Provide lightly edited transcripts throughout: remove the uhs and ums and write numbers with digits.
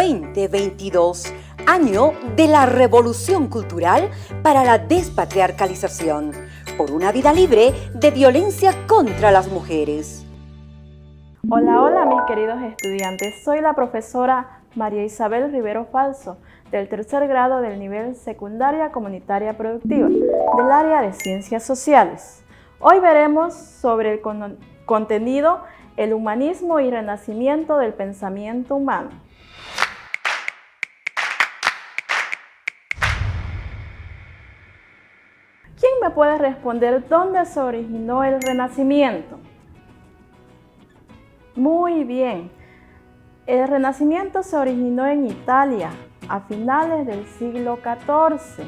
2022, año de la Revolución Cultural para la Despatriarcalización, por una vida libre de violencia contra las mujeres. Hola, hola mis queridos estudiantes, soy la profesora María Isabel Rivero Falso, del tercer grado del nivel secundaria comunitaria productiva, del área de Ciencias Sociales. Hoy veremos sobre el contenido, el humanismo y renacimiento del pensamiento humano. ¿Quién me puede responder dónde se originó el Renacimiento? Muy bien. El Renacimiento se originó en Italia a finales del siglo XIV.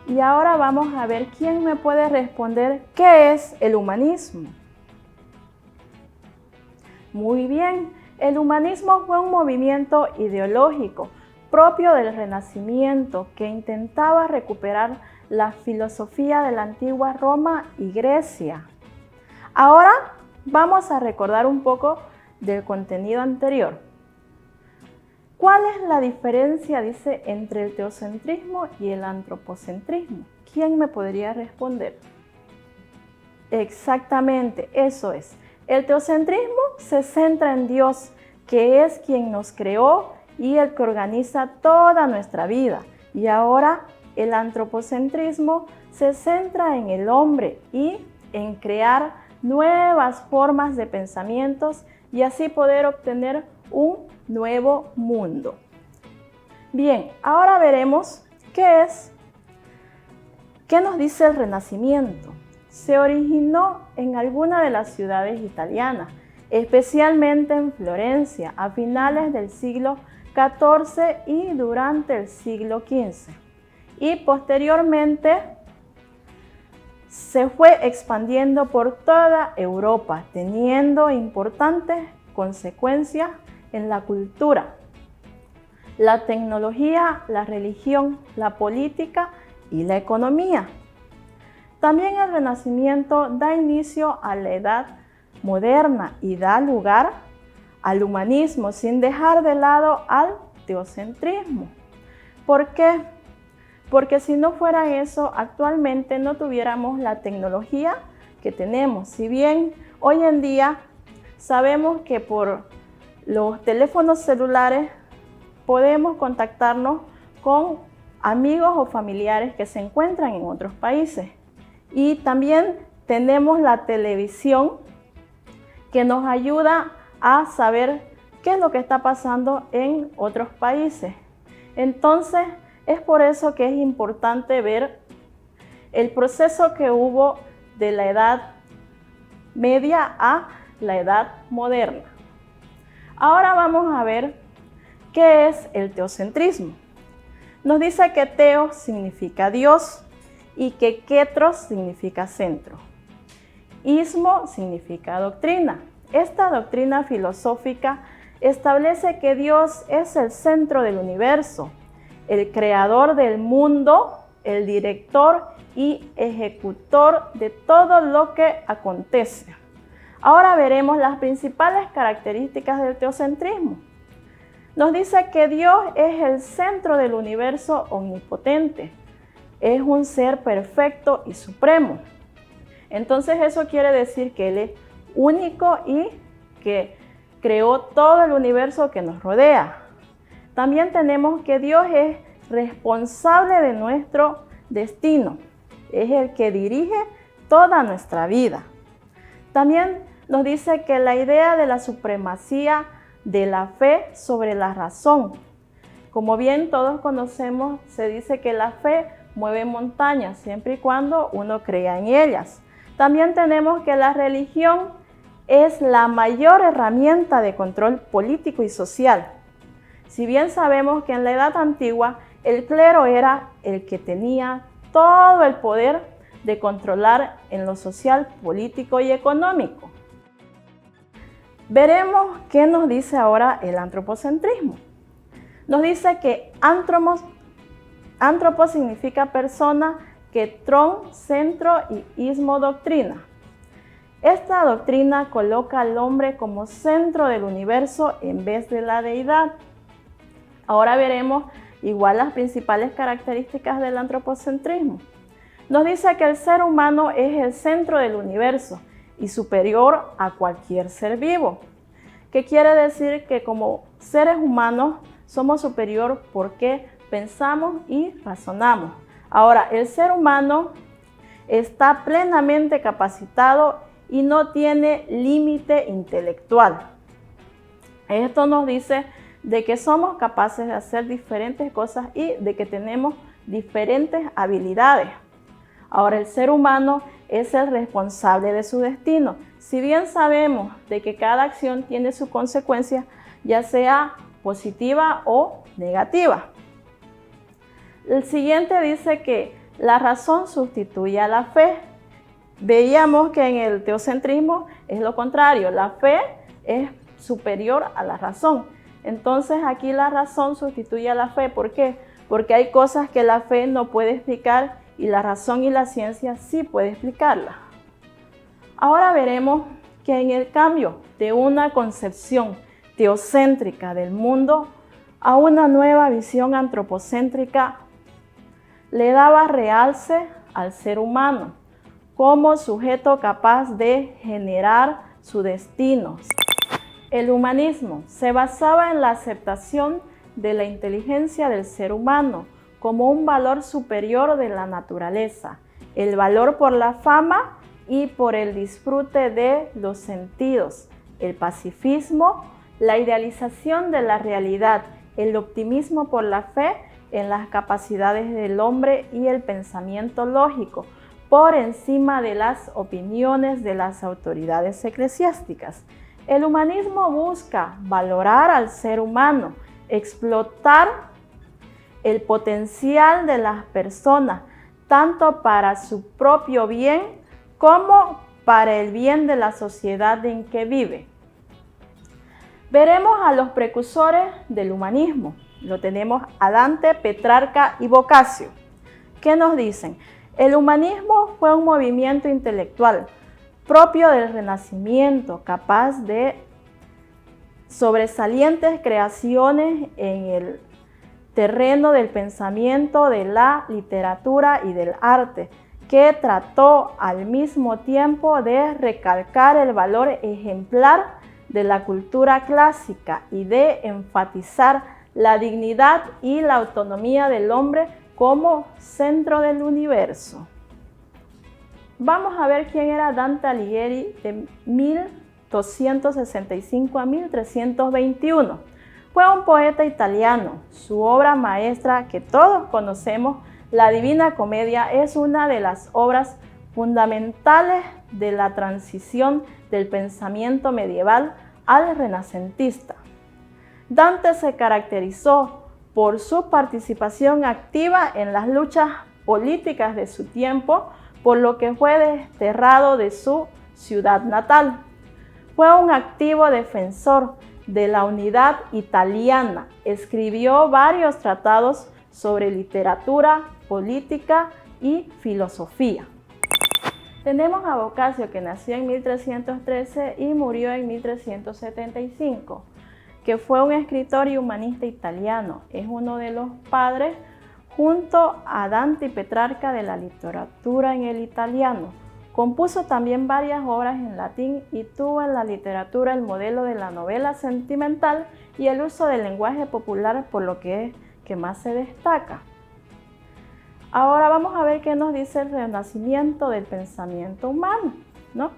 Y ahora vamos a ver quién me puede responder qué es el humanismo. Muy bien, el humanismo fue un movimiento ideológico propio del Renacimiento que intentaba recuperar la filosofía de la antigua Roma y Grecia. Ahora vamos a recordar un poco del contenido anterior. ¿Cuál es la diferencia, dice, entre el teocentrismo y el antropocentrismo? ¿Quién me podría responder? Exactamente, eso es. El teocentrismo se centra en Dios, que es quien nos creó y el que organiza toda nuestra vida. Y ahora el antropocentrismo se centra en el hombre y en crear nuevas formas de pensamientos y así poder obtener un nuevo mundo. Bien, ahora veremos qué nos dice el Renacimiento. Se originó en alguna de las ciudades italianas, especialmente en Florencia, a finales del siglo XIV y durante el siglo XV. Y posteriormente se fue expandiendo por toda Europa, teniendo importantes consecuencias en la cultura, la tecnología, la religión, la política y la economía. También el Renacimiento da inicio a la Edad Moderna y da lugar al humanismo sin dejar de lado al teocentrismo. ¿Por qué? Porque si no fuera eso, actualmente no tuviéramos la tecnología que tenemos. Si bien hoy en día sabemos que por los teléfonos celulares podemos contactarnos con amigos o familiares que se encuentran en otros países. Y también tenemos la televisión que nos ayuda a saber qué es lo que está pasando en otros países. Entonces, es por eso que es importante ver el proceso que hubo de la Edad Media a la Edad Moderna. Ahora vamos a ver qué es el teocentrismo. Nos dice que teo significa Dios y que ketros significa centro. Ismo significa doctrina. Esta doctrina filosófica establece que Dios es el centro del universo, el creador del mundo, el director y ejecutor de todo lo que acontece. Ahora veremos las principales características del teocentrismo. Nos dice que Dios es el centro del universo omnipotente. Es un ser perfecto y supremo. Entonces eso quiere decir que Él es único y que creó todo el universo que nos rodea. También tenemos que Dios es responsable de nuestro destino. Es el que dirige toda nuestra vida. También nos dice que la idea de la supremacía de la fe sobre la razón. Como bien todos conocemos, se dice que la fe mueve montañas siempre y cuando uno crea en ellas. También tenemos que la religión es la mayor herramienta de control político y social. Si bien sabemos que en la Edad Antigua el clero era el que tenía todo el poder de controlar en lo social, político y económico. Veremos qué nos dice ahora el antropocentrismo. Nos dice que antropo significa persona, que tron, centro y ismo, doctrina. Esta doctrina coloca al hombre como centro del universo en vez de la deidad. Ahora veremos igual las principales características del antropocentrismo. Nos dice que el ser humano es el centro del universo y superior a cualquier ser vivo. ¿Qué quiere decir? Que como seres humanos somos superior porque pensamos y razonamos. Ahora, el ser humano está plenamente capacitado y no tiene límite intelectual. Esto nos dice de que somos capaces de hacer diferentes cosas y de que tenemos diferentes habilidades. Ahora, el ser humano es el responsable de su destino. Si bien sabemos de que cada acción tiene su consecuencia, ya sea positiva o negativa. El siguiente dice que la razón sustituye a la fe. Veíamos que en el teocentrismo es lo contrario, la fe es superior a la razón. Entonces aquí la razón sustituye a la fe. ¿Por qué? Porque hay cosas que la fe no puede explicar y la razón y la ciencia sí puede explicarlas. Ahora veremos que en el cambio de una concepción teocéntrica del mundo a una nueva visión antropocéntrica le daba realce al ser humano como sujeto capaz de generar su destino. El humanismo se basaba en la aceptación de la inteligencia del ser humano como un valor superior de la naturaleza, el valor por la fama y por el disfrute de los sentidos, el pacifismo, la idealización de la realidad, el optimismo por la fe en las capacidades del hombre y el pensamiento lógico, por encima de las opiniones de las autoridades eclesiásticas. El humanismo busca valorar al ser humano, explotar el potencial de las personas, tanto para su propio bien como para el bien de la sociedad en que vive. Veremos a los precursores del humanismo. Lo tenemos a Dante, Petrarca y Boccaccio. ¿Qué nos dicen? El humanismo fue un movimiento intelectual propio del Renacimiento, capaz de sobresalientes creaciones en el terreno del pensamiento, de la literatura y del arte, que trató al mismo tiempo de recalcar el valor ejemplar de la cultura clásica y de enfatizar la dignidad y la autonomía del hombre como centro del universo. Vamos a ver quién era Dante Alighieri de 1265 a 1321. Fue un poeta italiano. Su obra maestra que todos conocemos, La Divina Comedia, es una de las obras fundamentales de la transición del pensamiento medieval al renacentista. Dante se caracterizó por su participación activa en las luchas políticas de su tiempo, por lo que fue desterrado de su ciudad natal. Fue un activo defensor de la unidad italiana. Escribió varios tratados sobre literatura, política y filosofía. Tenemos a Boccaccio, que nació en 1313 y murió en 1375, que fue un escritor y humanista italiano. Es uno de los padres, junto a Dante y Petrarca, de la literatura en el italiano. Compuso también varias obras en latín y tuvo en la literatura el modelo de la novela sentimental y el uso del lenguaje popular, por lo que es que más se destaca. Ahora vamos a ver qué nos dice el renacimiento del pensamiento humano, ¿no?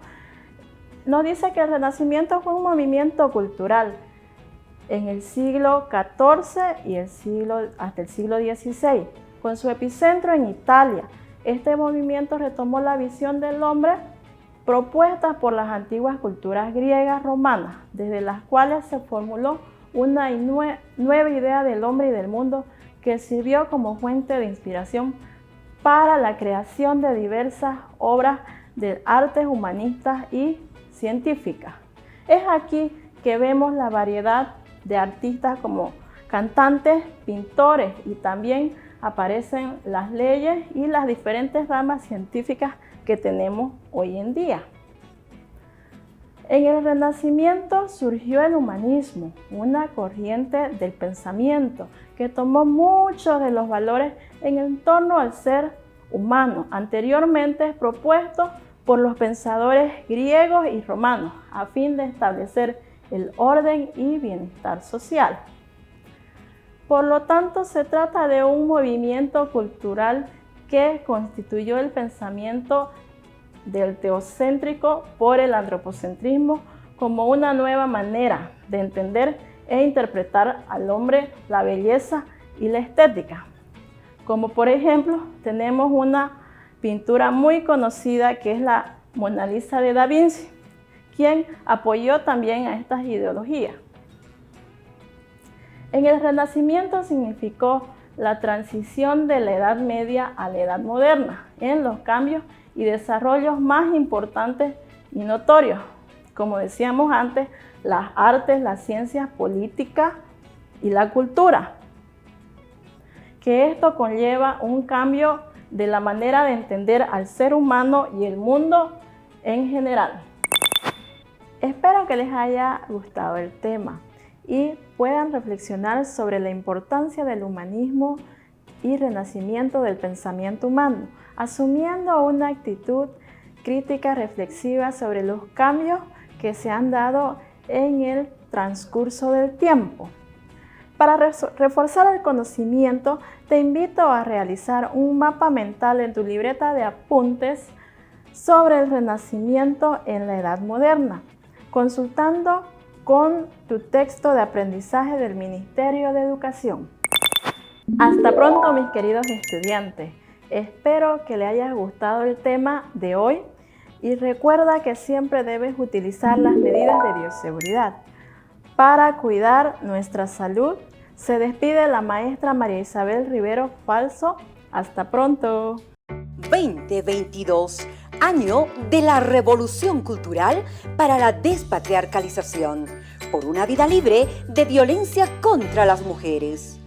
Nos dice que el Renacimiento fue un movimiento cultural en el siglo XIV y hasta el siglo XVI, con su epicentro en Italia. Este movimiento retomó la visión del hombre propuesta por las antiguas culturas griegas romanas, desde las cuales se formuló una nueva idea del hombre y del mundo que sirvió como fuente de inspiración para la creación de diversas obras de artes humanistas y científicas. Es aquí que vemos la variedad de artistas como cantantes, pintores, y también aparecen las leyes y las diferentes ramas científicas que tenemos hoy en día. En el Renacimiento surgió el humanismo, una corriente del pensamiento que tomó muchos de los valores en torno al ser humano, anteriormente propuestos por los pensadores griegos y romanos, a fin de establecer el orden y bienestar social. Por lo tanto, se trata de un movimiento cultural que constituyó el pensamiento del teocéntrico por el antropocentrismo como una nueva manera de entender e interpretar al hombre, la belleza y la estética. Como por ejemplo, tenemos una pintura muy conocida que es la Mona Lisa de Da Vinci, quien apoyó también a estas ideologías. En el Renacimiento significó la transición de la Edad Media a la Edad Moderna, en los cambios y desarrollos más importantes y notorios, como decíamos antes, las artes, las ciencias políticas y la cultura. Que esto conlleva un cambio de la manera de entender al ser humano y el mundo en general. Espero que les haya gustado el tema y puedan reflexionar sobre la importancia del humanismo y renacimiento del pensamiento humano, asumiendo una actitud crítica reflexiva sobre los cambios que se han dado en el transcurso del tiempo. Para reforzar el conocimiento, te invito a realizar un mapa mental en tu libreta de apuntes sobre el Renacimiento en la Edad Moderna, consultando con tu texto de aprendizaje del Ministerio de Educación. Hasta pronto, mis queridos estudiantes. Espero que les haya gustado el tema de hoy y recuerda que siempre debes utilizar las medidas de bioseguridad para cuidar nuestra salud. Se despide la maestra María Isabel Rivero Falso. Hasta pronto. 2022, año de la revolución cultural para la despatriarcalización, por una vida libre de violencia contra las mujeres.